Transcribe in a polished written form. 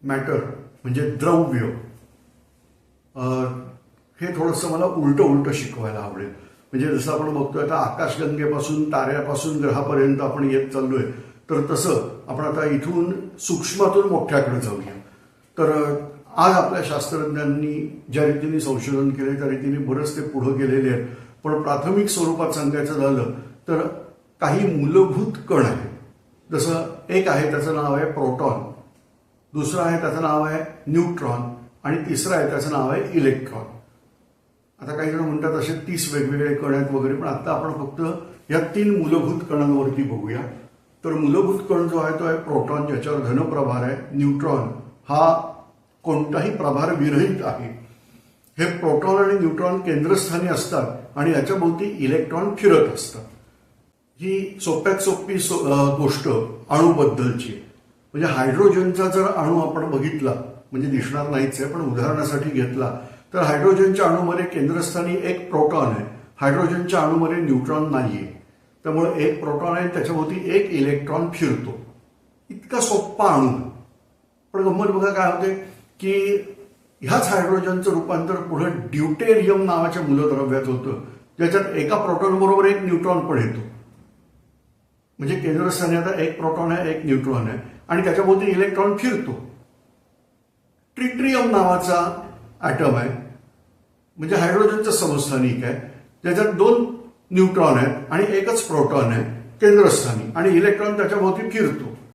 Matter म्हणजे द्रव्य, हे थोडंसं मला उलटं शिकवायला आवडेल. म्हणजे जसं आपण बघतोय आता आकाशगंगेपासून ताऱ्यापासून ग्रहापर्यंत आपण येत चाललोय, तर तसं आपण आता इथून सूक्ष्मातून मोठ्याकडे जाऊया. तर आज आपल्या शास्त्रज्ञांनी ज्या रीतीने संशोधन केले त्या रीतीने बरंच ते पुढे गेलेले आहेत. पण प्राथमिक स्वरूपात सांगायचं झालं तर काही मूलभूत कण आहेत. जसं एक आहे त्याचं नाव आहे प्रोटॉन, दुसरं आहे त्याचं नाव आहे न्यूट्रॉन आणि तिसरं आहे त्याचं नाव आहे इलेक्ट्रॉन. आता काही जण म्हणतात असे 30 वेगवेगळे कण आहेत वगैरे, पण आता आपण फक्त या 3 मूलभूत कणांवरती बघूया. तर मूलभूत कण जो आहे तो आहे प्रोटॉन, ज्याच्यावर धनप्रभार आहे. न्यूट्रॉन हा कोणताही प्रभार विरहित आहे. हे प्रोटॉन आणि न्यूट्रॉन केंद्रस्थानी असतात आणि याच्या भोवती इलेक्ट्रॉन फिरत असतात. ही सोप्यात सोपी गोष्ट अणूबद्दलची. म्हणजे हायड्रोजनचा जर अणू आपण बघितला, म्हणजे दिसणार नाहीच आहे, पण उदाहरणासाठी घेतला तर हायड्रोजनच्या अणूमध्ये केंद्रस्थानी एक प्रोटॉन आहे, हायड्रोजनच्या अणूमध्ये न्यूट्रॉन नाहीये. त्यामुळे एक प्रोटॉन आहे, त्याच्याभोवती एक इलेक्ट्रॉन फिरतो. इतका सोप्पा अणू. पण गंमत बघा काय होते की ह्याच हायड्रोजनचं रूपांतर पुढे ड्यूटेरियम नावाच्या मूलद्रव्यात होतं, ज्याच्यात एका प्रोटॉन बरोबर एक न्यूट्रॉन पण येतो. म्हणजे केंद्रस्थानी आता एक प्रोटॉन आहे, एक न्यूट्रॉन आहे आणि त्याच्याभोवती इलेक्ट्रॉन फिरतो. ट्रिटियम नावाचा ॲटम आहे, म्हणजे हायड्रोजनचं समस्थानिक आहे, ज्याच्यात 2 न्यूट्रॉन आहेत आणि एकच प्रोटॉन आहे केंद्रस्थानी आणि इलेक्ट्रॉन त्याच्याभोवती फिरतो.